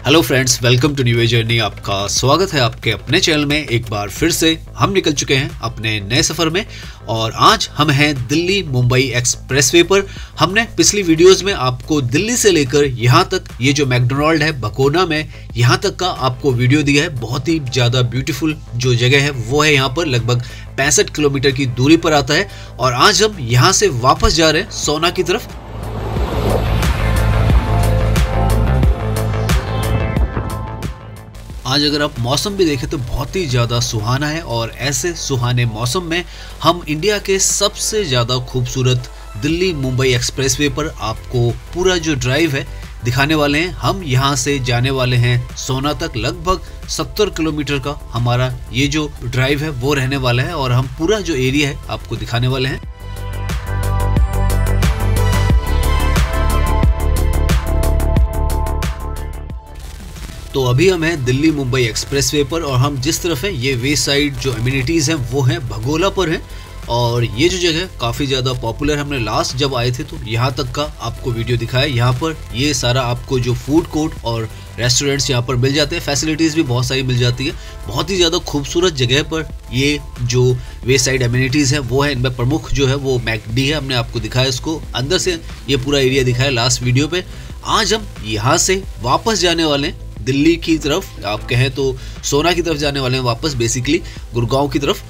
Hello friends, welcome to new a journey. आपका स्वागत है आपके अपने चैनल में। एक बार फिर से हम निकल चुके हैं अपने नए सफर में और आज हम हैं दिल्ली मुंबई एक्सप्रेसवे पर। हमने पिछली वीडियोस में आपको दिल्ली से लेकर यहाँ तक ये जो मैकडोनाल्ड है बकोना में, यहाँ तक का आपको वीडियो दिया है। बहुत ही ज़्यादा ब्यूटीफुल जो जगह है वो है यहाँ पर, लगभग 65 किलोमीटर की दूरी पर आता है। और आज हम यहाँ से वापस जा रहे हैं सोना की तरफ। आज अगर आप मौसम भी देखें तो बहुत ही ज़्यादा सुहाना है और ऐसे सुहाने मौसम में हम इंडिया के सबसे ज़्यादा खूबसूरत दिल्ली मुंबई एक्सप्रेसवे पर आपको पूरा जो ड्राइव है दिखाने वाले हैं। हम यहाँ से जाने वाले हैं सोना तक। लगभग 70 किलोमीटर का हमारा ये जो ड्राइव है वो रहने वाला है और हम पूरा जो एरिया है आपको दिखाने वाले हैं। तो अभी हम हैं दिल्ली मुंबई एक्सप्रेसवे पर और हम जिस तरफ है ये वे साइड जो एमिनिटीज़ हैं वो हैं भगोला पर हैं। और ये जो जगह काफ़ी ज़्यादा पॉपुलर, हमने लास्ट जब आए थे तो यहाँ तक का आपको वीडियो दिखाया। यहाँ पर ये सारा आपको जो फूड कोर्ट और रेस्टोरेंट्स यहाँ पर मिल जाते हैं, फैसिलिटीज़ भी बहुत सारी मिल जाती है। बहुत ही ज़्यादा खूबसूरत जगह पर ये जो वे साइड एमिनिटीज़ हैं वो है। इनमें प्रमुख जो है वो मैकडी है, हमने आपको दिखाया इसको अंदर से ये पूरा एरिया दिखाया लास्ट वीडियो पे। आज हम यहाँ से वापस जाने वाले हैं दिल्ली की तरफ, आप कहें तो सोना की तरफ जाने वाले हैं वापस, बेसिकली गुड़गांव की तरफ।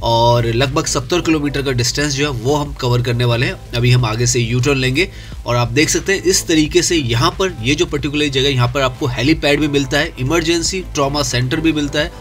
और लगभग 70 किलोमीटर का डिस्टेंस जो है वो हम कवर करने वाले हैं। अभी हम आगे से यू टर्न लेंगे और आप देख सकते हैं इस तरीके से यहाँ पर ये जो पर्टिकुलर जगह, यहाँ पर आपको हेलीपैड भी मिलता है, इमरजेंसी ट्रॉमा सेंटर भी मिलता है,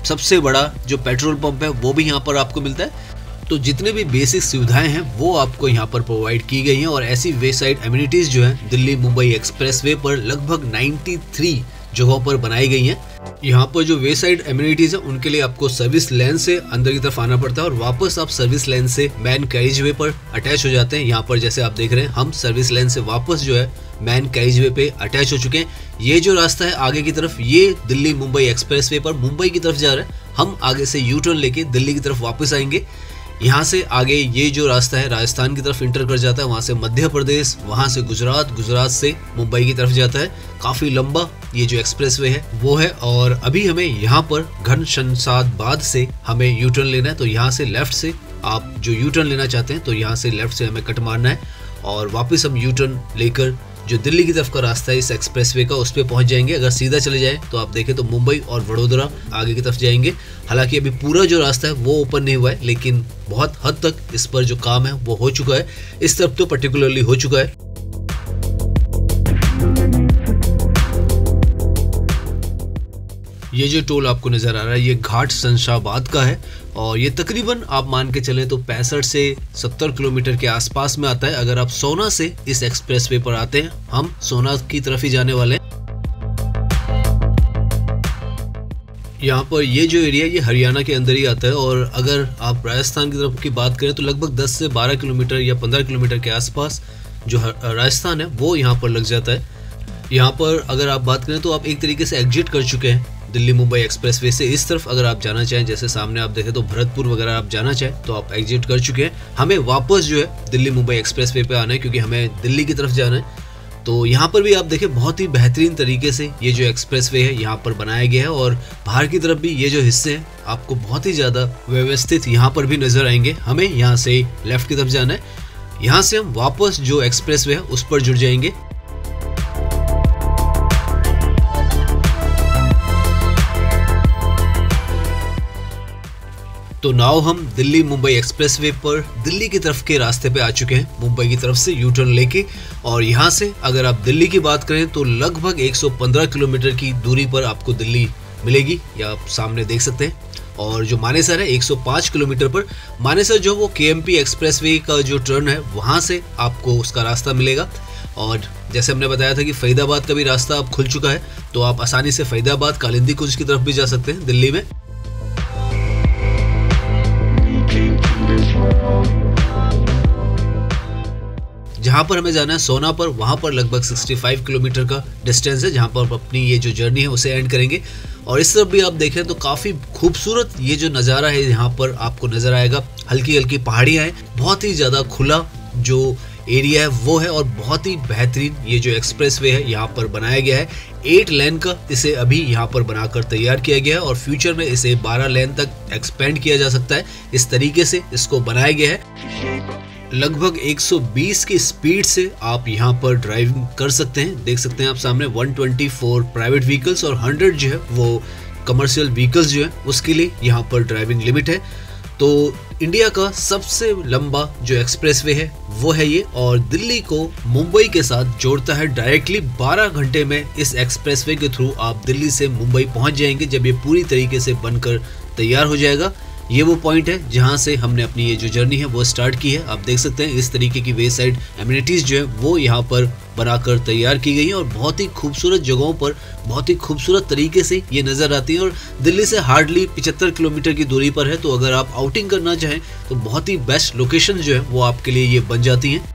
सबसे बड़ा जो पेट्रोल पंप है वो भी यहाँ पर आपको मिलता है। तो जितने भी बेसिक सुविधाएं हैं वो आपको यहाँ पर प्रोवाइड की गई हैं। और ऐसी वे साइड एमिनिटीज़ जो है दिल्ली मुंबई एक्सप्रेसवे पर लगभग 93 जगहों पर बनाई गई हैं। यहाँ पर जो वे साइड एमिनिटीज़ है उनके लिए आपको सर्विस लेन से अंदर की तरफ आना पड़ता है और वापस आप सर्विस लेन से मैन कैरिजवे पर अटैच हो जाते हैं। यहाँ पर जैसे आप देख रहे हैं हम सर्विस लेन से वापस जो है मैन कैरिजवे पे अटैच हो चुके हैं। ये जो रास्ता है आगे की तरफ ये दिल्ली मुंबई एक्सप्रेसवे पर मुंबई की तरफ जा रहा है। हम आगे से यू टर्न लेके दिल्ली की तरफ वापस आएंगे। यहाँ से आगे ये जो रास्ता है राजस्थान की तरफ इंटर कर जाता है, वहाँ से मध्य प्रदेश, वहाँ से गुजरात, गुजरात से मुंबई की तरफ जाता है। काफ़ी लंबा ये जो एक्सप्रेसवे है वो है। और अभी हमें यहाँ पर घन शमशाबाद से हमें यू टर्न लेना है। तो यहाँ से लेफ्ट से आप जो यू टर्न लेना चाहते हैं तो यहाँ से लेफ्ट से हमें कट मारना है और वापस हम यू टर्न लेकर जो दिल्ली की तरफ का रास्ता है इस एक्सप्रेसवे का उस पर पहुंच जाएंगे। अगर सीधा चले जाए तो आप देखें तो मुंबई और वडोदरा आगे की तरफ जाएंगे। हालांकि अभी पूरा जो रास्ता है वो ओपन नहीं हुआ है, लेकिन बहुत हद तक इस पर जो काम है वो हो चुका है। इस तरफ तो पर्टिकुलरली हो चुका है। ये जो टोल आपको नज़र आ रहा है ये घाट शमशाबाद का है और ये तकरीबन आप मान के चलें तो 65 से 70 किलोमीटर के आसपास में आता है। अगर आप सोना से इस एक्सप्रेसवे पर आते हैं, हम सोना की तरफ ही जाने वाले हैं। यहाँ पर ये जो एरिया ये हरियाणा के अंदर ही आता है और अगर आप राजस्थान की तरफ की बात करें तो लगभग 10 से 12 किलोमीटर या 15 किलोमीटर के आसपास जो राजस्थान है वो यहाँ पर लग जाता है। यहाँ पर अगर आप बात करें तो आप एक तरीके से एग्जिट कर चुके हैं दिल्ली मुंबई एक्सप्रेसवे से। इस तरफ अगर आप जाना चाहें, जैसे सामने आप देखें तो भरतपुर वगैरह आप जाना चाहें तो आप एग्जिट कर चुके हैं। हमें वापस जो है दिल्ली मुंबई एक्सप्रेसवे पे आना है क्योंकि हमें दिल्ली की तरफ जाना है। तो यहाँ पर भी आप देखें बहुत ही बेहतरीन तरीके से ये जो एक्सप्रेसवे है यहाँ पर बनाया गया है और बाहर की तरफ भी ये जो हिस्से हैं आपको बहुत ही ज़्यादा व्यवस्थित यहाँ पर भी नजर आएंगे। हमें यहाँ से लेफ्ट की तरफ जाना है, यहाँ से हम वापस जो एक्सप्रेसवे है उस पर जुड़ जाएंगे। तो नाउ हम दिल्ली मुंबई एक्सप्रेसवे पर दिल्ली की तरफ के रास्ते पे आ चुके हैं मुंबई की तरफ से यू टर्न लेके। और यहाँ से अगर आप दिल्ली की बात करें तो लगभग 115 किलोमीटर की दूरी पर आपको दिल्ली मिलेगी, या आप सामने देख सकते हैं। और जो मानेसर है 105 किलोमीटर पर, मानेसर जो वो केएमपी एक्सप्रेसवे का जो टर्न है वहाँ से आपको उसका रास्ता मिलेगा। और जैसे हमने बताया था कि फरीदाबाद का भी रास्ता अब खुल चुका है तो आप आसानी से फरीदाबाद कालिंदी कुंज की तरफ भी जा सकते हैं दिल्ली में। जहाँ पर हमें जाना है सोना पर, वहाँ पर लगभग 65 किलोमीटर का डिस्टेंस है जहाँ पर अपनी ये जो जर्नी है उसे एंड करेंगे। और इस तरफ भी आप देखें तो काफ़ी खूबसूरत ये जो नज़ारा है यहाँ पर आपको नज़र आएगा। हल्की हल्की पहाड़ियाँ हैं, बहुत ही ज़्यादा खुला जो एरिया है वो है और बहुत ही बेहतरीन ये जो एक्सप्रेसवे है यहाँ पर बनाया गया है। 8 लेन का इसे अभी यहाँ पर बनाकर तैयार किया गया है और फ्यूचर में इसे 12 लेन तक एक्सपेंड किया जा सकता है। इस तरीके से इसको बनाया गया है। लगभग 120 की स्पीड से आप यहाँ पर ड्राइविंग कर सकते हैं। देख सकते हैं आप सामने 124 प्राइवेट व्हीकल्स और 100 जो है वो कमर्शियल व्हीकल्स जो है उसके लिए यहाँ पर ड्राइविंग लिमिट है। तो इंडिया का सबसे लंबा जो एक्सप्रेसवे है वो है ये और दिल्ली को मुंबई के साथ जोड़ता है डायरेक्टली। 12 घंटे में इस एक्सप्रेसवे के थ्रू आप दिल्ली से मुंबई पहुंच जाएंगे जब ये पूरी तरीके से बनकर तैयार हो जाएगा। ये वो पॉइंट है जहां से हमने अपनी ये जो जर्नी है वो स्टार्ट की है। आप देख सकते हैं इस तरीके की वे साइड एमिनिटीज जो है वो यहाँ पर बनाकर तैयार की गई है और बहुत ही खूबसूरत जगहों पर बहुत ही खूबसूरत तरीके से ये नज़र आती है और दिल्ली से हार्डली 75 किलोमीटर की दूरी पर है। तो अगर आप आउटिंग करना चाहें तो बहुत ही बेस्ट लोकेशन जो है वो आपके लिए ये बन जाती हैं।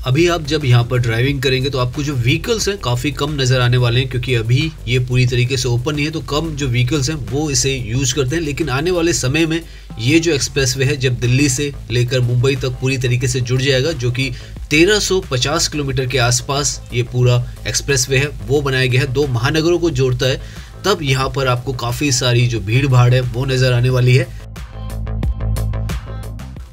अभी आप जब यहाँ पर ड्राइविंग करेंगे तो आपको जो व्हीकल्स हैं काफ़ी कम नज़र आने वाले हैं क्योंकि अभी ये पूरी तरीके से ओपन नहीं है, तो कम जो व्हीकल्स हैं वो इसे यूज़ करते हैं। लेकिन आने वाले समय में ये जो एक्सप्रेसवे है जब दिल्ली से लेकर मुंबई तक पूरी तरीके से जुड़ जाएगा, जो कि 1350 किलोमीटर के आसपास ये पूरा एक्सप्रेसवे है वो बनाया गया है, 2 महानगरों को जोड़ता है, तब यहाँ पर आपको काफ़ी सारी जो भीड़ भाड़ है वो नज़र आने वाली है।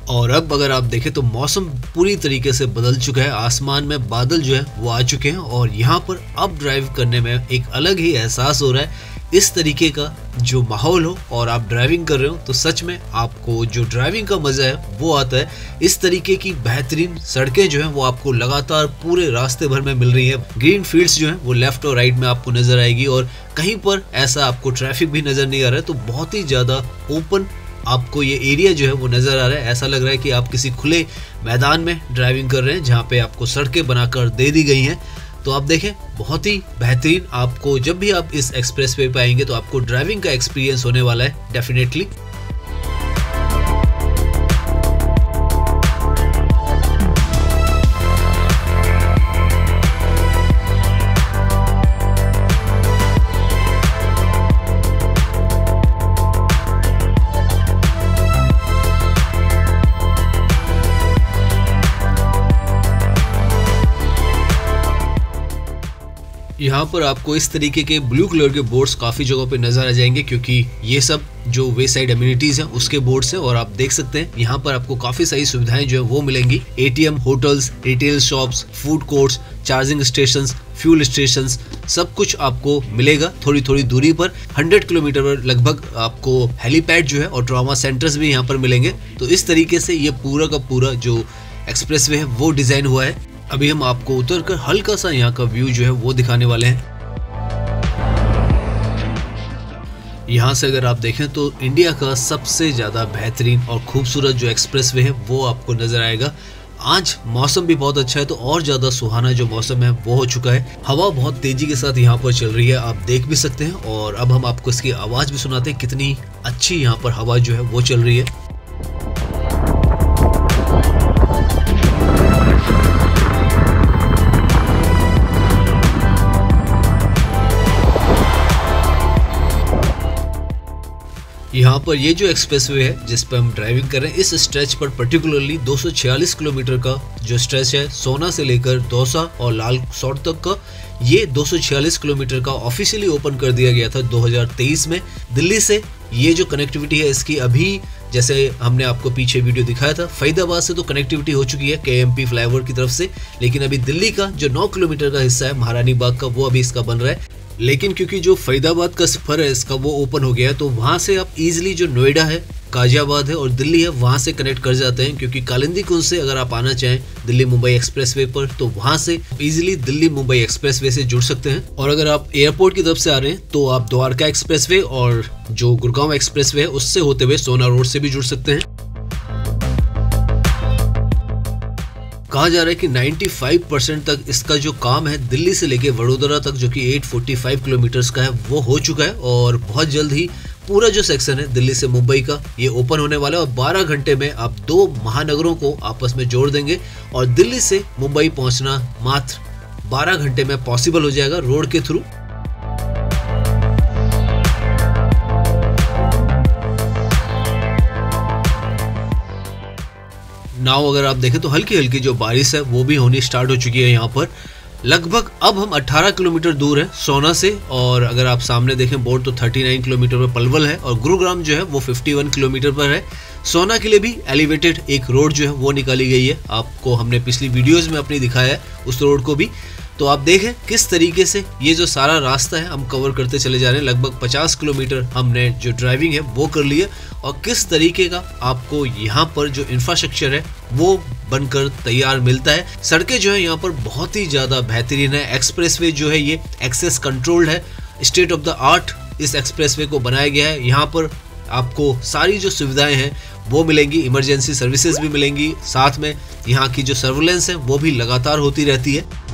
और अब अगर आप देखें तो मौसम पूरी तरीके से बदल चुका है, आसमान में बादल जो है वो आ चुके हैं और यहाँ पर अब ड्राइव करने में एक अलग ही एहसास हो रहा है। इस तरीके का जो माहौल हो और आप ड्राइविंग कर रहे हो तो सच में आपको जो ड्राइविंग का मज़ा है वो आता है। इस तरीके की बेहतरीन सड़कें जो हैं वो आपको लगातार पूरे रास्ते भर में मिल रही है। ग्रीन फील्ड्स जो हैं वो लेफ्ट और राइट में आपको नज़र आएगी और कहीं पर ऐसा आपको ट्रैफिक भी नज़र नहीं आ रहा है। तो बहुत ही ज़्यादा ओपन आपको ये एरिया जो है वो नज़र आ रहा है। ऐसा लग रहा है कि आप किसी खुले मैदान में ड्राइविंग कर रहे हैं जहाँ पे आपको सड़कें बनाकर दे दी गई हैं। तो आप देखें बहुत ही बेहतरीन, आपको जब भी आप इस एक्सप्रेसवे पे आएंगे तो आपको ड्राइविंग का एक्सपीरियंस होने वाला है डेफिनेटली। यहाँ पर आपको इस तरीके के ब्लू कलर के बोर्ड्स काफ़ी जगहों पे नज़र आ जाएंगे क्योंकि ये सब जो वे साइड एम्यूनिटीज़ हैं उसके बोर्ड्स हैं और आप देख सकते हैं यहाँ पर आपको काफ़ी सारी सुविधाएं जो है वो मिलेंगी। ATM, hotels, retail shops, food courts, charging stations, fuel stations, सब कुछ आपको मिलेगा थोड़ी थोड़ी दूरी पर। 100 किलोमीटर पर लगभग आपको हेलीपैड जो है और ट्रॉमा सेंटर्स भी यहाँ पर मिलेंगे। तो इस तरीके से ये पूरा का पूरा जो एक्सप्रेसवे है वो डिज़ाइन हुआ है। अभी हम आपको उतरकर हल्का सा यहाँ का व्यू जो है वो दिखाने वाले हैं। यहाँ से अगर आप देखें तो इंडिया का सबसे ज़्यादा बेहतरीन और खूबसूरत जो एक्सप्रेसवे है वो आपको नज़र आएगा। आज मौसम भी बहुत अच्छा है तो और ज़्यादा सुहाना जो मौसम है वो हो चुका है। हवा बहुत तेज़ी के साथ यहाँ पर चल रही है, आप देख भी सकते हैं। और अब हम आपको इसकी आवाज़ भी सुनाते हैं, कितनी अच्छी यहाँ पर हवा जो है वो चल रही है। यहाँ पर ये जो एक्सप्रेसवे है जिस पर हम ड्राइविंग कर रहे हैं, इस स्ट्रेच पर पर्टिकुलरली 246 किलोमीटर का जो स्ट्रेच है, सोना से लेकर दौसा और लाल सौट तक का, ये 246 किलोमीटर का ऑफिशियली ओपन कर दिया गया था 2023 में। दिल्ली से ये जो कनेक्टिविटी है इसकी अभी, जैसे हमने आपको पीछे वीडियो दिखाया था, फरीदाबाद से तो कनेक्टिविटी हो चुकी है KMP फ्लाईओवर की तरफ से, लेकिन अभी दिल्ली का जो 9 किलोमीटर का हिस्सा है महारानी बाग का वो अभी इसका बन रहा है। लेकिन क्योंकि जो फरीदाबाद का सफ़र है इसका वो ओपन हो गया है तो वहाँ से आप इजीली जो नोएडा है, गाजियाबाद है और दिल्ली है वहाँ से कनेक्ट कर जाते हैं। क्योंकि कालिंदी कुंज से अगर आप आना चाहें दिल्ली मुंबई एक्सप्रेसवे पर तो वहाँ से इजीली दिल्ली मुंबई एक्सप्रेसवे से जुड़ सकते हैं। और अगर आप एयरपोर्ट की तरफ से आ रहे हैं तो आप द्वारका एक्सप्रेसवे और जो गुड़गांव एक्सप्रेसवे है उससे होते हुए सोना रोड से भी जुड़ सकते हैं। कहा जा रहा है कि 95% तक इसका जो काम है दिल्ली से लेके वडोदरा तक, जो कि 845 किलोमीटर्स का है, वो हो चुका है। और बहुत जल्द ही पूरा जो सेक्शन है दिल्ली से मुंबई का ये ओपन होने वाला है और 12 घंटे में आप 2 महानगरों को आपस में जोड़ देंगे और दिल्ली से मुंबई पहुंचना मात्र 12 घंटे में पॉसिबल हो जाएगा रोड के थ्रू। नाउ अगर आप देखें तो हल्की हल्की जो बारिश है वो भी होनी स्टार्ट हो चुकी है यहाँ पर। लगभग अब हम 18 किलोमीटर दूर है सोना से, और अगर आप सामने देखें बोर्ड तो 39 किलोमीटर पर पलवल है और गुरुग्राम जो है वो 51 किलोमीटर पर है। सोना के लिए भी एलिवेटेड एक रोड जो है वो निकाली गई है, आपको हमने पिछली वीडियोस में अपनी दिखाया है उस रोड को भी। तो आप देखें किस तरीके से ये जो सारा रास्ता है हम कवर करते चले जा रहे हैं। लगभग 50 किलोमीटर हमने जो ड्राइविंग है वो कर ली है, और किस तरीके का आपको यहाँ पर जो इंफ्रास्ट्रक्चर है वो बनकर तैयार मिलता है। सड़कें जो है यहाँ पर बहुत ही ज़्यादा बेहतरीन है। एक्सप्रेसवे जो है ये एक्सेस कंट्रोल्ड है, स्टेट ऑफ द आर्ट इस एक्सप्रेसवे को बनाया गया है। यहाँ पर आपको सारी जो सुविधाएं हैं वो मिलेंगी, इमरजेंसी सर्विसेज भी मिलेंगी, साथ में यहाँ की जो सर्विलेंस है वो भी लगातार होती रहती है।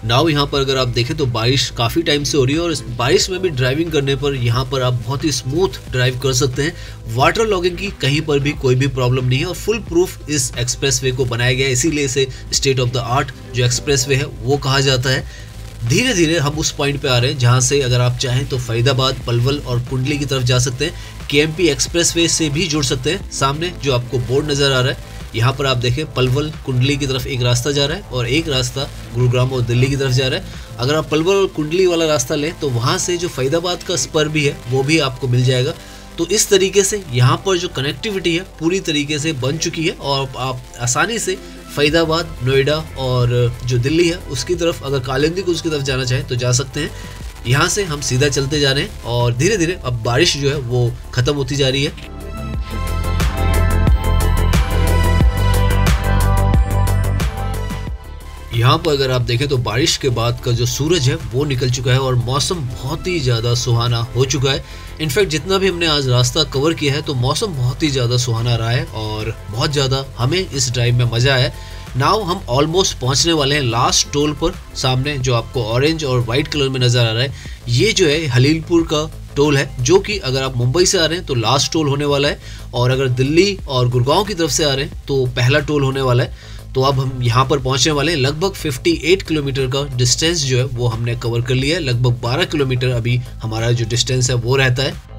नाउ यहाँ पर अगर आप देखें तो बारिश काफ़ी टाइम से हो रही है, और इस बारिश में भी ड्राइविंग करने पर यहाँ पर आप बहुत ही स्मूथ ड्राइव कर सकते हैं। वाटर लॉगिंग की कहीं पर भी कोई भी प्रॉब्लम नहीं है, और फुल प्रूफ इस एक्सप्रेसवे को बनाया गया है, इसीलिए इसे स्टेट ऑफ द आर्ट जो एक्सप्रेसवे है वो कहा जाता है। धीरे धीरे हम उस पॉइंट पे आ रहे हैं जहाँ से अगर आप चाहें तो फरीदाबाद, पलवल और कुंडली की तरफ जा सकते हैं। केएमपी एक्सप्रेसवे से भी जुड़ सकते हैं। सामने जो आपको बोर्ड नज़र आ रहा है यहाँ पर आप देखें पलवल कुंडली की तरफ एक रास्ता जा रहा है, और एक रास्ता गुरुग्राम और दिल्ली की तरफ जा रहा है। अगर आप पलवल और कुंडली वाला रास्ता लें तो वहाँ से जो फरीदाबाद का स्पर भी है वो भी आपको मिल जाएगा। तो इस तरीके से यहाँ पर जो कनेक्टिविटी है पूरी तरीके से बन चुकी है, और आप आसानी से फरीदाबाद, नोएडा और जो दिल्ली है उसकी तरफ, अगर कालिंदी को उसकी तरफ जाना चाहें तो जा सकते हैं। यहाँ से हम सीधा चलते जा रहे हैं, और धीरे धीरे अब बारिश जो है वो ख़त्म होती जा रही है। यहाँ पर अगर आप देखें तो बारिश के बाद का जो सूरज है वो निकल चुका है, और मौसम बहुत ही ज़्यादा सुहाना हो चुका है। इनफैक्ट जितना भी हमने आज रास्ता कवर किया है तो मौसम बहुत ही ज़्यादा सुहाना रहा है, और बहुत ज़्यादा हमें इस ड्राइव में मज़ा आया। नाउ हम ऑलमोस्ट पहुँचने वाले हैं लास्ट टोल पर। सामने जो आपको ऑरेंज और वाइट कलर में नज़र आ रहा है ये जो है हलीलपुर का टोल है, जो कि अगर आप मुंबई से आ रहे हैं तो लास्ट टोल होने वाला है, और अगर दिल्ली और गुड़गांव की तरफ से आ रहे हैं तो पहला टोल होने वाला है। तो अब हम यहाँ पर पहुँचने वाले हैं। लगभग 58 किलोमीटर का डिस्टेंस जो है वो हमने कवर कर लिया है। लगभग 12 किलोमीटर अभी हमारा जो डिस्टेंस है वो रहता है।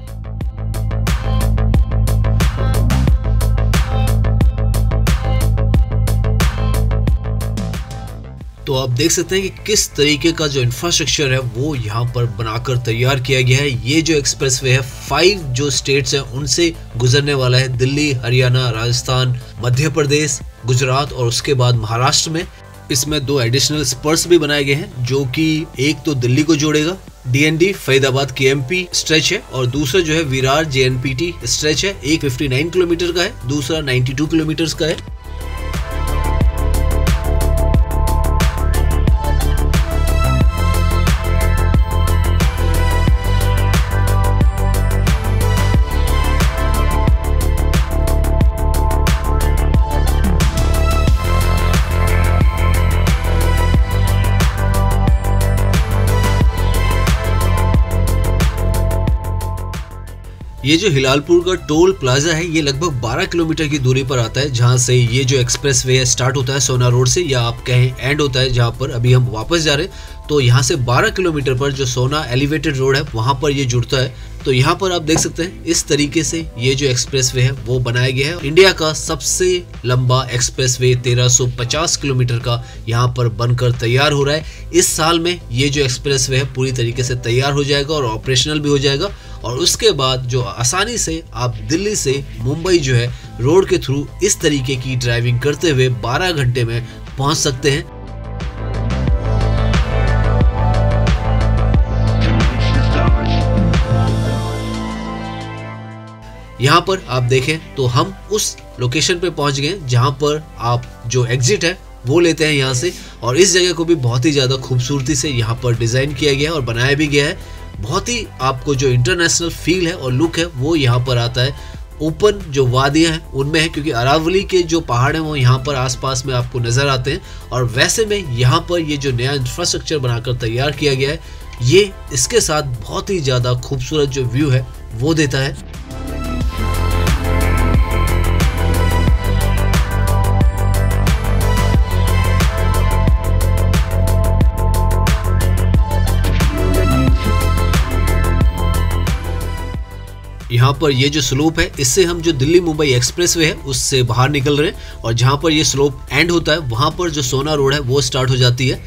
तो आप देख सकते हैं कि किस तरीके का जो इंफ्रास्ट्रक्चर है वो यहाँ पर बनाकर तैयार किया गया है। ये जो एक्सप्रेसवे है 5 जो स्टेट्स हैं उनसे गुजरने वाला है, दिल्ली, हरियाणा, राजस्थान, मध्य प्रदेश, गुजरात और उसके बाद महाराष्ट्र में। इसमें 2 एडिशनल स्पर्स भी बनाए गए हैं, जो कि एक तो दिल्ली को जोड़ेगा, DND फरीदाबाद KMP स्ट्रेच है, और दूसरा जो है विरार JNPT स्ट्रेच है। एक 59 किलोमीटर का है, दूसरा 92 किलोमीटर का है। ये जो हिलालपुर का टोल प्लाजा है ये लगभग 12 किलोमीटर की दूरी पर आता है, जहाँ से ये जो एक्सप्रेसवे है स्टार्ट होता है सोना रोड से, या आप कहें एंड होता है जहाँ पर अभी हम वापस जा रहे हैं। तो यहाँ से 12 किलोमीटर पर जो सोना एलिवेटेड रोड है वहाँ पर ये जुड़ता है। तो यहाँ पर आप देख सकते हैं इस तरीके से ये जो एक्सप्रेसवे है वो बनाया गया है। इंडिया का सबसे लंबा एक्सप्रेसवे 1350 किलोमीटर का यहाँ पर बनकर तैयार हो रहा है। इस साल में ये जो एक्सप्रेसवे है पूरी तरीके से तैयार हो जाएगा और ऑपरेशनल भी हो जाएगा, और उसके बाद जो आसानी से आप दिल्ली से मुंबई जो है रोड के थ्रू इस तरीके की ड्राइविंग करते हुए 12 घंटे में पहुंच सकते हैं। यहाँ पर आप देखें तो हम उस लोकेशन पे पहुंच गए जहाँ पर आप जो एग्जिट है वो लेते हैं यहाँ से, और इस जगह को भी बहुत ही ज़्यादा खूबसूरती से यहाँ पर डिज़ाइन किया गया है और बनाया भी गया है। बहुत ही आपको जो इंटरनेशनल फील है और लुक है वो यहाँ पर आता है। ओपन जो वादियाँ हैं उनमें है, क्योंकि अरावली के जो पहाड़ हैं वो यहाँ पर आसपास में आपको नज़र आते हैं, और वैसे में यहाँ पर ये जो नया इंफ्रास्ट्रक्चर बनाकर तैयार किया गया है ये इसके साथ बहुत ही ज़्यादा खूबसूरत जो व्यू है वो देता है। यहाँ पर ये जो स्लोप है, इससे हम जो दिल्ली मुंबई एक्सप्रेसवे है उससे बाहर निकल रहे हैं और जहाँ पर ये स्लोप एंड होता है वहाँ पर जो सोना रोड है वो स्टार्ट हो जाती है।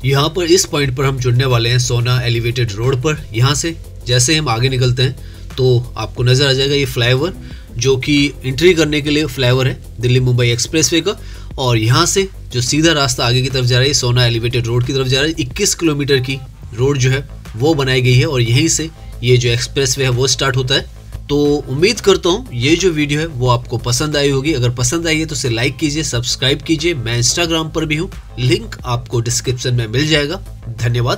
यहाँ पर इस पॉइंट पर हम जुड़ने वाले हैं सोना एलिवेटेड रोड पर। यहाँ से जैसे हम आगे निकलते हैं तो आपको नजर आ जाएगा ये फ्लाईओवर, जो कि एंट्री करने के लिए फ्लाईओवर है दिल्ली मुंबई एक्सप्रेसवे का। और यहाँ से जो सीधा रास्ता आगे की तरफ जा रहा है सोना एलिवेटेड रोड की तरफ जा रहा है। 21 किलोमीटर की रोड जो है वो बनाई गई है और यहीं से ये जो एक्सप्रेसवे है वो स्टार्ट होता है। तो उम्मीद करता हूँ ये जो वीडियो है वो आपको पसंद आई होगी। अगर पसंद आई है तो इसे लाइक कीजिए, सब्सक्राइब कीजिए। मैं इंस्टाग्राम पर भी हूँ, लिंक आपको डिस्क्रिप्शन में मिल जाएगा। धन्यवाद।